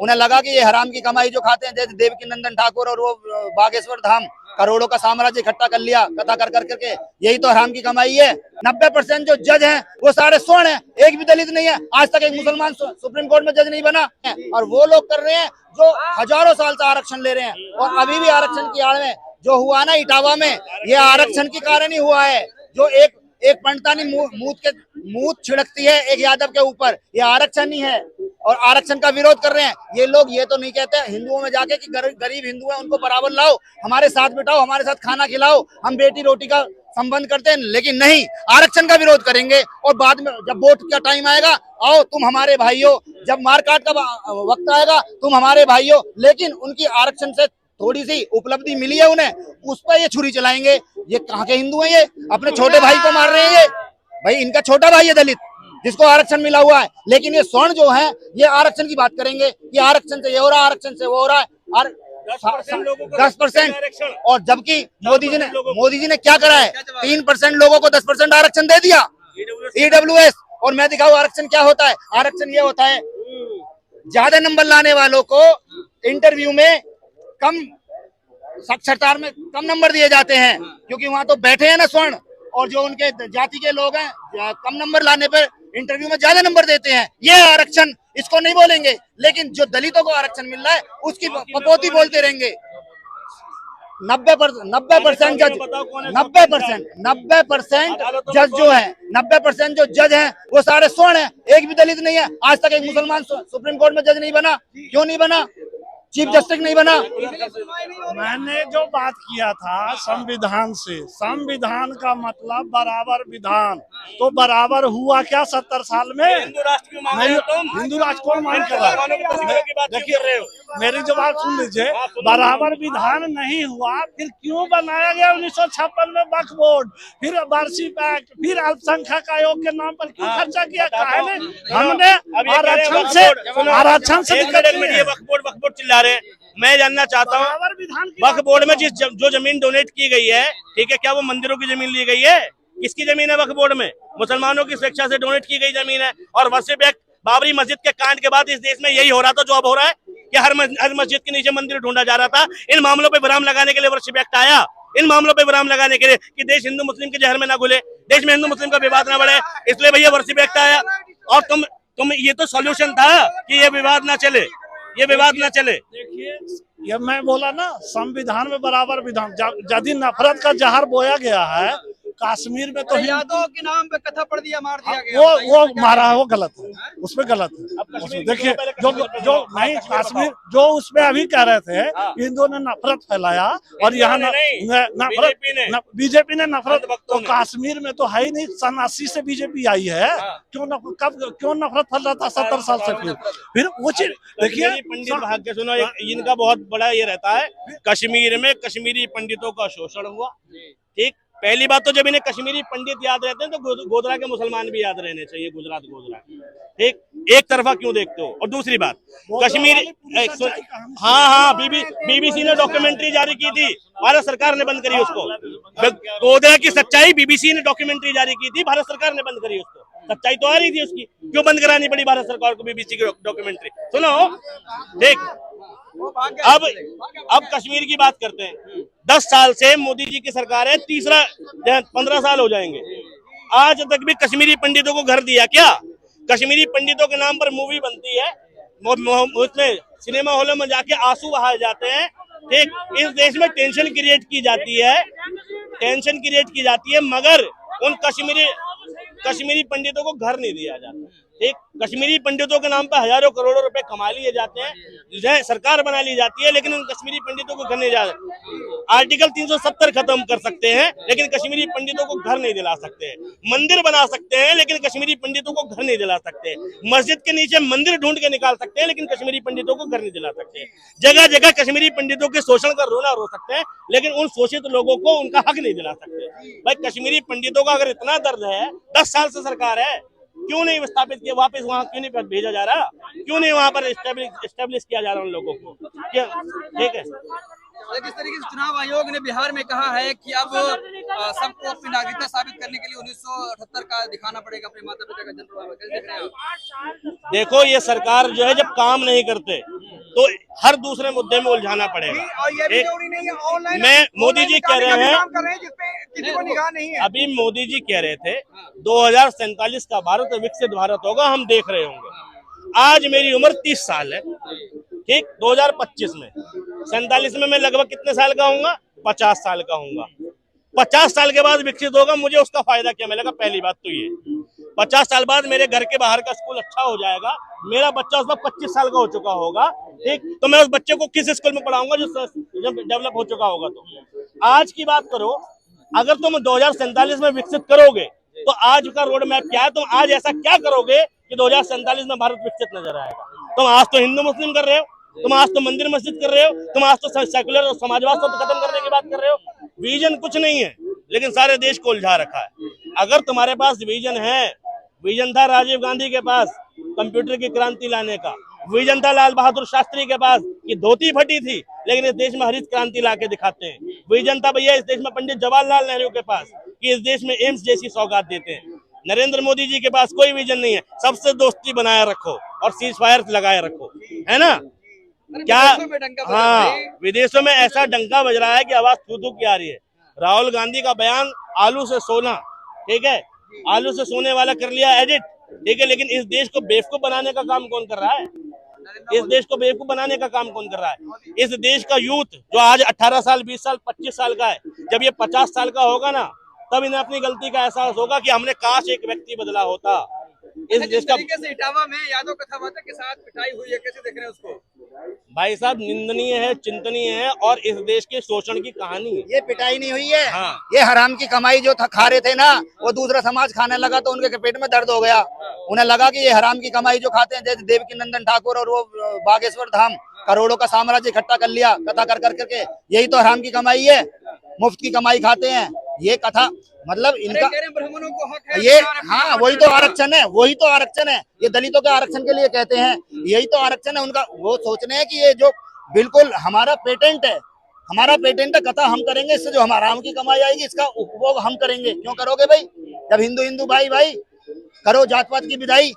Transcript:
उन्हें लगा कि ये हराम की कमाई जो खाते हैं, जैसे देवकी नंदन ठाकुर और वो बागेश्वर धाम करोड़ों का साम्राज्य इकट्ठा कर लिया कथा कर करके, यही तो हराम की कमाई है। 90% जो जज हैं वो सारे स्वर्ण हैं, एक भी दलित नहीं है। आज तक एक मुसलमान सुप्रीम कोर्ट में जज नहीं बना है। और वो लोग कर रहे हैं जो हजारों साल से आरक्षण ले रहे हैं, और अभी भी आरक्षण की आड़ में जो हुआ ना इटावा में, ये आरक्षण के कारण ही हुआ है। जो एक पंडितानी मूत छिड़कती है एक यादव के ऊपर, ये आरक्षण ही है। और आरक्षण का विरोध कर रहे हैं ये लोग। ये तो नहीं कहते हिंदुओं में जाके कि गरीब हिंदू हैं उनको बराबर लाओ, हमारे साथ बिठाओ, हमारे साथ खाना खिलाओ, हम बेटी रोटी का संबंध करते हैं, लेकिन नहीं, आरक्षण का विरोध करेंगे। और बाद में जब वोट का टाइम आएगा, आओ तुम हमारे भाई हो, जब मारकाट का वक्त आएगा तुम हमारे भाई हो, लेकिन उनकी आरक्षण से थोड़ी सी उपलब्धि मिली है उन्हें, उस पर ये छुरी चलाएंगे। ये कहाँ के हिंदू हैं? ये अपने छोटे भाई को मार रहे हैं। ये भाई इनका छोटा भाई है दलित, जिसको आरक्षण मिला हुआ है, लेकिन ये स्वर्ण जो है ये आरक्षण की बात करेंगे कि आरक्षण से ये हो रहा है, आरक्षण से वो हो रहा है। 10%, और जबकि मोदी जी ने क्या करा है, 3% लोगों को 10% आरक्षण दे दिया, EWS। और मैं दिखाऊं आरक्षण क्या होता है। आरक्षण ये होता है, ज्यादा नंबर लाने वालों को इंटरव्यू में कम साक्षरता में कम नंबर दिए जाते हैं, क्योंकि वहां तो बैठे हैं ना स्वर्ण, और जो उनके जाति के लोग हैं कम नंबर लाने पर इंटरव्यू में ज्यादा नंबर देते हैं। ये आरक्षण, इसको नहीं बोलेंगे, लेकिन जो दलितों को आरक्षण मिल रहा है उसकी पपोती बोलते रहेंगे। 90% जज, 90% जज जो है, 90% जो जज हैं वो सारे स्वर्ण हैं, एक भी दलित नहीं है। आज तक एक मुसलमान सुप्रीम कोर्ट में जज नहीं बना। क्यों नहीं बना? चीफ जस्टिस नहीं बना। मैंने जो बात किया था संविधान से, संविधान का मतलब बराबर विधान, तो बराबर हुआ क्या 70 साल में? हिंदू राष्ट्र क्यों मांग रहे हो तुम? हिंदू राष्ट्र कौन मांग कर रहा है? देखिए मेरी जवाब सुन लीजिए, बराबर विधान नहीं हुआ, फिर क्यों बनाया गया 1956 में वक्फ बोर्ड, फिर वार्षिक पैक्ट, फिर अल्पसंख्यक आयोग के नाम पर क्यों खर्चा किया? हमने आरक्षण से वक्फ बोर्ड चिल्ला रहे हैं। मैं जानना चाहता हूँ वक्फ बोर्ड में जो जमीन डोनेट की गई है, ठीक है, क्या वो मंदिरों की जमीन ली गई है? किसकी जमीन है वक्फ बोर्ड में? मुसलमानों की स्वेच्छा से डोनेट की गई जमीन है। और वक्फ एक्ट, बाबरी मस्जिद के कांड के बाद इस देश में यही हो रहा था जो अब हो रहा है कि हर मस्जिद के नीचे मंदिर ढूंढा जा रहा था। इन मामलों पे विराम लगाने के लिए वक्फ एक्ट आया, इन मामलों पे विराम लगाने के लिए कि देश हिंदू मुस्लिम के जहर में ना घुले, देश में हिंदू मुस्लिम का विवाद ना बढ़े, इसलिए भैया वक्फ एक्ट आया। और तुम ये तो सॉल्यूशन था कि ये विवाद ना चले, ये विवाद ना चले। देखिए, ये मैं बोला ना, संविधान में बराबर विधान। यदि नफरत का जहर बोया गया है कश्मीर में, तो यादव के नाम पे कथा पढ़ दिया, मार दिया गया, वो मारा है, वो गलत है, उसमें गलत है। देखिए जो नहीं, कश्मीर जो उसमें अभी कह रहे थे हिंदुओं ने नफरत फैलाया, और यहाँ नफरत बीजेपी ने नफरत, तो कश्मीर में तो है ही नहीं। सन 80 से बीजेपी आई है, क्यों नफरत फैल रहा था 70 साल से? फिर वो चीज देखिए, पंडित भाग्य सुनो, इनका बहुत बड़ा ये रहता है, कश्मीर में कश्मीरी पंडितों का शोषण हुआ। ठीक, पहली बात तो जब इन्हें कश्मीरी पंडित याद रहते हैं तो गोधरा के मुसलमान भी याद रहने चाहिए, गुजरात गोधरा। ठीक, एक तरफा क्यों देखते हो? और दूसरी बात, कश्मीरी, हाँ, बीबीसी ने डॉक्यूमेंट्री जारी की थी, भारत सरकार ने बंद करी उसको। गोधरा की सच्चाई बीबीसी ने डॉक्यूमेंट्री जारी की थी, भारत सरकार ने बंद करी उसको। सच्चाई तो आ रही थी उसकी, क्यों बंद करानी पड़ी भारत सरकार को बीबीसी की डॉक्यूमेंट्री? सुनो, देख, अब कश्मीर की बात करते हैं। 10 साल से मोदी जी की सरकार है, 15 साल हो जाएंगे, आज तक भी कश्मीरी पंडितों को घर दिया क्या? कश्मीरी पंडितों के नाम पर मूवी बनती है, उसमें सिनेमा हॉलों में जाके आंसू बहाए जाते हैं। ठीक, इस देश में टेंशन क्रिएट की जाती है, मगर उन कश्मीरी पंडितों को घर नहीं दिया जाता। ठीक, कश्मीरी पंडितों के नाम पर हजारों करोड़ों रुपए कमा लिए जाते हैं, सरकार बना ली जाती है, लेकिन उन कश्मीरी पंडितों को घर नहीं जाता। आर्टिकल 370 खत्म कर सकते हैं, लेकिन कश्मीरी पंडितों को घर नहीं दिला सकते। मंदिर बना सकते हैं, लेकिन कश्मीरी पंडितों को घर नहीं दिला सकते। मस्जिद के नीचे मंदिर ढूंढ के निकाल सकते हैं, लेकिन कश्मीरी पंडितों को घर नहीं दिला सकते। जगह जगह कश्मीरी पंडितों के शोषण का रोना रो सकते हैं, लेकिन उन शोषित लोगों को उनका हक नहीं दिला सकते। भाई, कश्मीरी पंडितों का अगर इतना दर्द है, 10 साल से सरकार है, क्यों नहीं विस्थापित किया वापस? वहां क्यों नहीं भेजा जा रहा? क्यों नहीं वहां पर एस्टेब्लिश किया जा रहा उन लोगों को? क्या ठीक है? जिस तरीके से चुनाव आयोग ने बिहार में कहा है कि अब सबको अपनी नागरिकता साबित करने के लिए 1978 का दिखाना पड़ेगा अपने माता पिता का जन्म प्रमाण पत्र। देखो, ये सरकार जो है जब काम नहीं करते तो हर दूसरे मुद्दे में उलझाना पड़ेगा। और ये भी एक- जरूरी नहीं है ऑनलाइन। मैं मोदी जी कह रहे हैं, कर रहे हैं जिसपे किसी को निगाह नहीं है। अभी मोदी जी कह रहे थे 2047 का भारत विकसित भारत होगा, हम देख रहे होंगे। आज मेरी उम्र 30 साल है, ठीक, 2025 में 47 में मैं लगभग कितने साल का होऊंगा? 50 साल का होऊंगा। 50 साल के बाद विकसित होगा, मुझे उसका फायदा क्या मिलेगा? पहली बात तो ये 50 साल बाद मेरे घर के बाहर का स्कूल अच्छा हो जाएगा, मेरा बच्चा उस वक्त 25 साल का हो चुका होगा, ठीक, तो मैं उस बच्चे को किस स्कूल में पढ़ाऊंगा जब डेवलप हो चुका होगा। तो आज की बात करो, अगर तुम 2047 में विकसित करोगे तो आज का रोड मैप क्या है? तुम आज ऐसा क्या करोगे कि 2047 में भारत विकसित नजर आएगा? तुम आज तो हिंदू मुस्लिम कर रहे हो, तुम आज तो मंदिर मस्जिद कर रहे हो, तुम आज तो सेकुलर और समाजवाद को खत्म करने की बात कर रहे हो। विजन कुछ नहीं है, लेकिन सारे देश को उलझा रखा है। अगर तुम्हारे पास विजन है, विजन था राजीव गांधी के पास कंप्यूटर की क्रांति लाने का, विजन था लाल बहादुर शास्त्री के पास कि धोती फटी थी लेकिन इस देश में हरित क्रांति लाके दिखाते हैं, विजन था भैया इस देश में पंडित जवाहरलाल नेहरू के पास कि इस देश में एम्स जैसी सौगात देते हैं। नरेंद्र मोदी जी के पास कोई विजन नहीं है, सबसे दोस्ती बनाए रखो और सीज फायर लगाए रखो, है ना? क्या? हाँ, विदेशों में ऐसा डंका बज रहा है कि आवाज थू थू की आ रही है। राहुल गांधी का बयान आलू से सोना, ठीक है, आलू से सोने वाला कर लिया एडिट, ठीक है, लेकिन इस देश को बेवकूफ बनाने का काम कौन कर रहा है? इस देश को बेवकूफ बनाने का काम कौन कर रहा है? इस देश का यूथ जो आज 18 साल 20 साल 25 साल का है, जब ये 50 साल का होगा ना, तब इन्हें अपनी गलती का एहसास होगा कि हमने काश एक व्यक्ति बदला होता। इस देश का तरीके से इटावा में यादव कथावाचक के साथ पिटाई हुई है, कैसे देख रहे हैं उसको? भाई साहब निंदनीय है, चिंतनीय है और इस देश के शोषण की कहानी है। ये पिटाई नहीं हुई है, हाँ। ये हराम की कमाई जो खा रहे थे ना, वो दूसरा समाज खाने लगा तो उनके पेट में दर्द हो गया। उन्हें लगा कि ये हराम की कमाई जो खाते हैं, जैसे देवकी नंदन ठाकुर और वो बागेश्वर धाम करोड़ों का साम्राज्य इकट्ठा कर लिया कथा कर करके, यही तो हराम की कमाई है, मुफ्त की कमाई खाते हैं। ये कथा मतलब इनका ब्राह्मणों को हक है ये, हाँ वही तो आरक्षण है, वही तो आरक्षण है। ये दलितों के आरक्षण के लिए कहते हैं, यही तो आरक्षण है उनका। वो सोच रहे हैं कि ये जो बिल्कुल हमारा पेटेंट है, हमारा पेटेंट है, कथा हम करेंगे, इससे जो हमारा हराम की कमाई आएगी इसका उपभोग हम करेंगे। क्यों करोगे भाई? जब हिंदू हिंदू भाई भाई करो जात पात की विदाई।